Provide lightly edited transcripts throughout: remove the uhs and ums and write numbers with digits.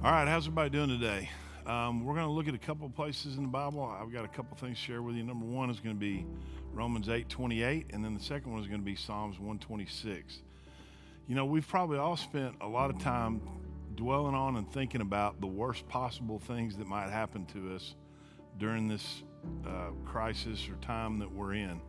All right, how's everybody doing today? We're going to look at a couple of places in the Bible. I've got a couple of things to share with you. Number one is going to be Romans 8:28, and then the second one is going to be Psalms 126. You know, we've probably all spent a lot of time dwelling on and thinking about the worst possible things that might happen to us during this crisis or time that we're in.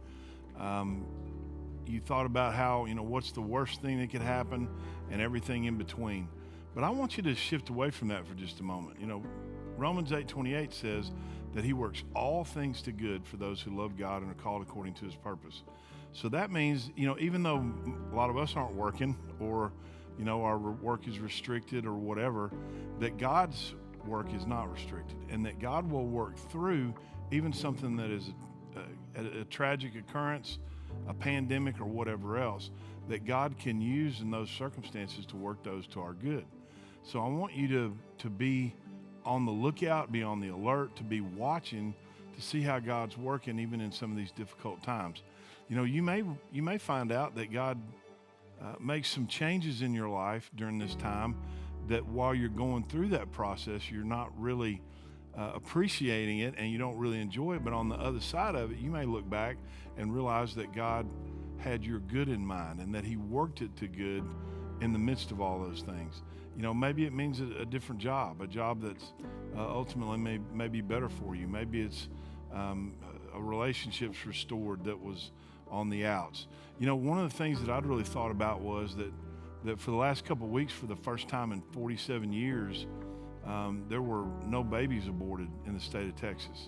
You thought about how, what's the worst thing that could happen and everything in between. But I want you to shift away from that for just a moment. Romans 8:28 says that he works all things to good for those who love God and are called according to his purpose. So that means, even though a lot of us aren't working or, our work is restricted or whatever, that God's work is not restricted and that God will work through even something that is a tragic occurrence, a pandemic or whatever else, that God can use in those circumstances to work those to our good. So I want you to be on the lookout, be on the alert, to be watching to see how God's working even in some of these difficult times. You may find out that God makes some changes in your life during this time that while you're going through that process, you're not really appreciating it and you don't really enjoy it. But on the other side of it, you may look back and realize that God had your good in mind and that he worked it to good in the midst of all those things. Maybe it means a different job, a job that's ultimately may be better for you. Maybe it's a relationship's restored that was on the outs. One of the things that I'd really thought about was that for the last couple of weeks, for the first time in 47 years, there were no babies aborted in the state of Texas.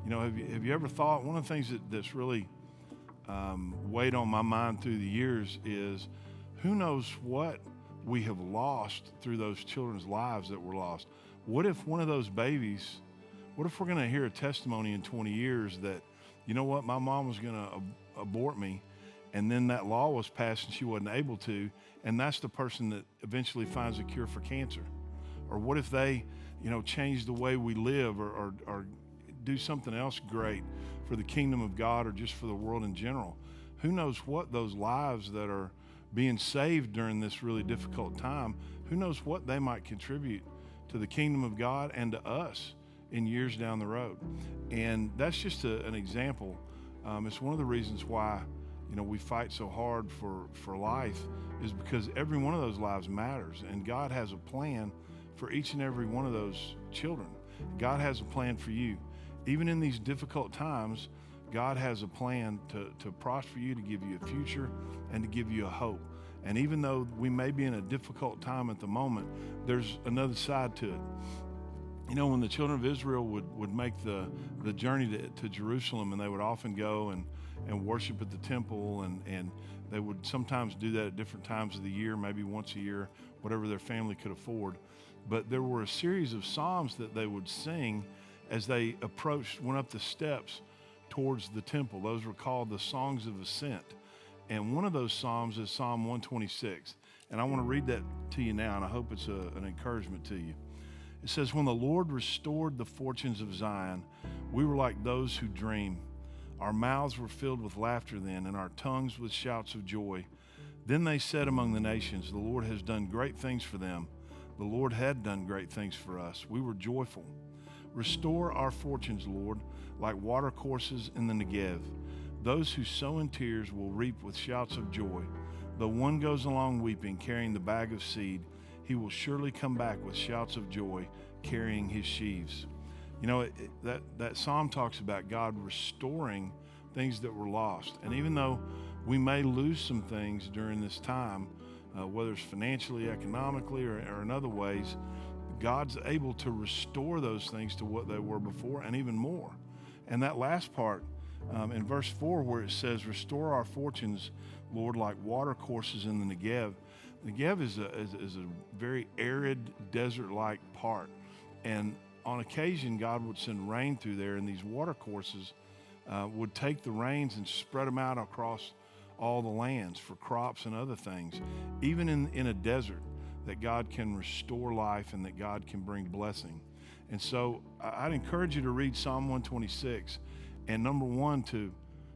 Have you ever thought, one of the things that's really weighed on my mind through the years is who knows what we have lost through those children's lives that were lost. What if one of those babies, what if we're going to hear a testimony in 20 years that, my mom was going to abort me, and then that law was passed and she wasn't able to, and that's the person that eventually finds a cure for cancer? Or what if they, change the way we live or do something else great for the kingdom of God or just for the world in general? Who knows what those lives that are being saved during this really difficult time, who knows what they might contribute to the kingdom of God and to us in years down the road. And that's just an example. It's one of the reasons why, we fight so hard for life, is because every one of those lives matters, and God has a plan for each and every one of those children. God has a plan for you. Even in these difficult times, God has a plan to prosper you, to give you a future, and to give you a hope. And even though we may be in a difficult time at the moment, there's another side to it. When the children of Israel would make the journey to Jerusalem, and they would often go and worship at the temple, and they would sometimes do that at different times of the year, maybe once a year, whatever their family could afford. But there were a series of psalms that they would sing as they went up the steps towards the temple. Those were called the Songs of Ascent. And one of those psalms is Psalm 126. And I want to read that to you now, and I hope it's an encouragement to you. It says, "When the Lord restored the fortunes of Zion, we were like those who dream. Our mouths were filled with laughter then, and our tongues with shouts of joy. Then they said among the nations, the Lord has done great things for them. The Lord had done great things for us. We were joyful. Restore our fortunes, Lord, like watercourses in the Negev. Those who sow in tears will reap with shouts of joy. Though one goes along weeping, carrying the bag of seed, he will surely come back with shouts of joy, carrying his sheaves." That psalm talks about God restoring things that were lost. And even though we may lose some things during this time, whether it's financially, economically, or in other ways, God's able to restore those things to what they were before and even more. And that last part, in verse 4, where it says, "Restore our fortunes, Lord, like water courses in the Negev." Negev is a very arid, desert-like part. And on occasion, God would send rain through there, and these water courses would take the rains and spread them out across all the lands for crops and other things. Even in a desert, that God can restore life and that God can bring blessing. And so I'd encourage you to read Psalm 126, and number one, to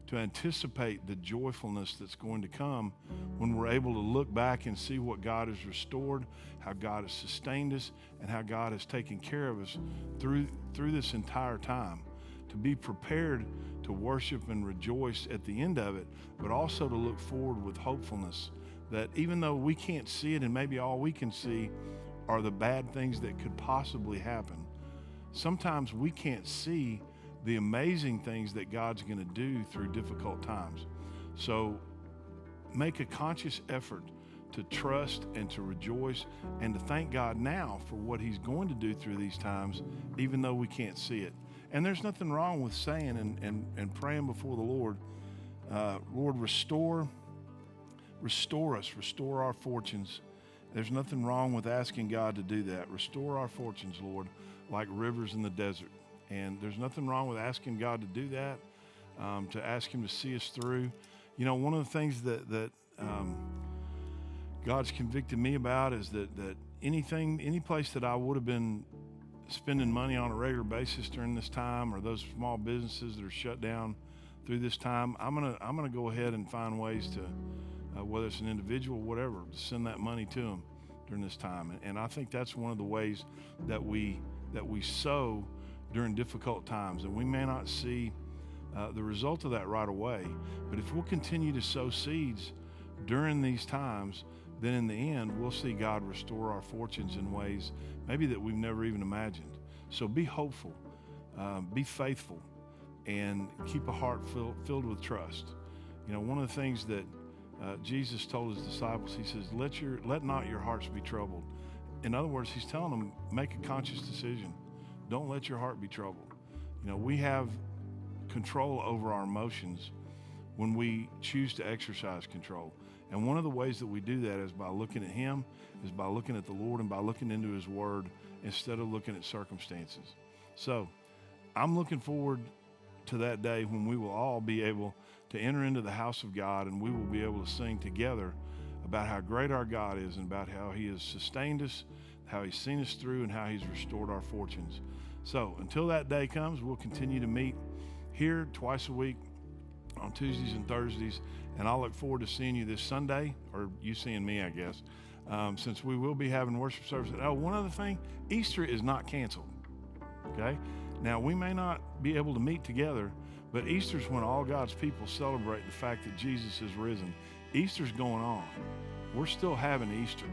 to anticipate the joyfulness that's going to come when we're able to look back and see what God has restored, how God has sustained us, and how God has taken care of us through this entire time. To be prepared to worship and rejoice at the end of it, but also to look forward with hopefulness that even though we can't see it and maybe all we can see are the bad things that could possibly happen, sometimes we can't see the amazing things that God's going to do through difficult times. So make a conscious effort to trust and to rejoice and to thank God now for what he's going to do through these times, even though we can't see it. And there's nothing wrong with saying and praying before the Lord, Lord, restore us, restore our fortunes. There's nothing wrong with asking God to do that. Restore our fortunes, Lord, like rivers in the desert. And there's nothing wrong with asking God to do that, to ask him to see us through. You know, one of the things that God's convicted me about is that any place that I would have been spending money on a regular basis during this time, or those small businesses that are shut down through this time, I'm gonna go ahead and find ways to, whether it's an individual, whatever, to send that money to them during this time. And I think that's one of the ways that we sow during difficult times. And we may not see the result of that right away, but if we'll continue to sow seeds during these times, then in the end, we'll see God restore our fortunes in ways maybe that we've never even imagined. So be hopeful, be faithful, and keep a heart filled with trust. You know, one of the things that Jesus told his disciples, he says, let not your hearts be troubled. In other words, he's telling them, make a conscious decision. Don't let your heart be troubled. You know, we have control over our emotions when we choose to exercise control. And one of the ways that we do that is by looking at him, is by looking at the Lord and by looking into his word instead of looking at circumstances. So I'm looking forward to that day when we will all be able to enter into the house of God, and we will be able to sing together about how great our God is and about how he has sustained us, how he's seen us through, and how he's restored our fortunes. So until that day comes, we'll continue to meet here twice a week on Tuesdays and Thursdays, and I'll look forward to seeing you this Sunday, or you seeing me, I guess, since we will be having worship service. Oh, one other thing, Easter is not canceled, okay? Now, we may not be able to meet together, but Easter's when all God's people celebrate the fact that Jesus is risen. Easter's going on. We're still having Easter,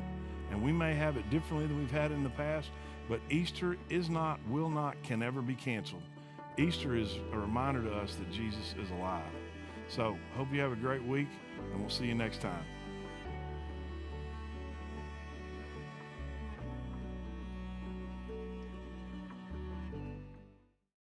and we may have it differently than we've had in the past, but Easter is not, will not, can never be canceled. Easter is a reminder to us that Jesus is alive. So, hope you have a great week, and we'll see you next time.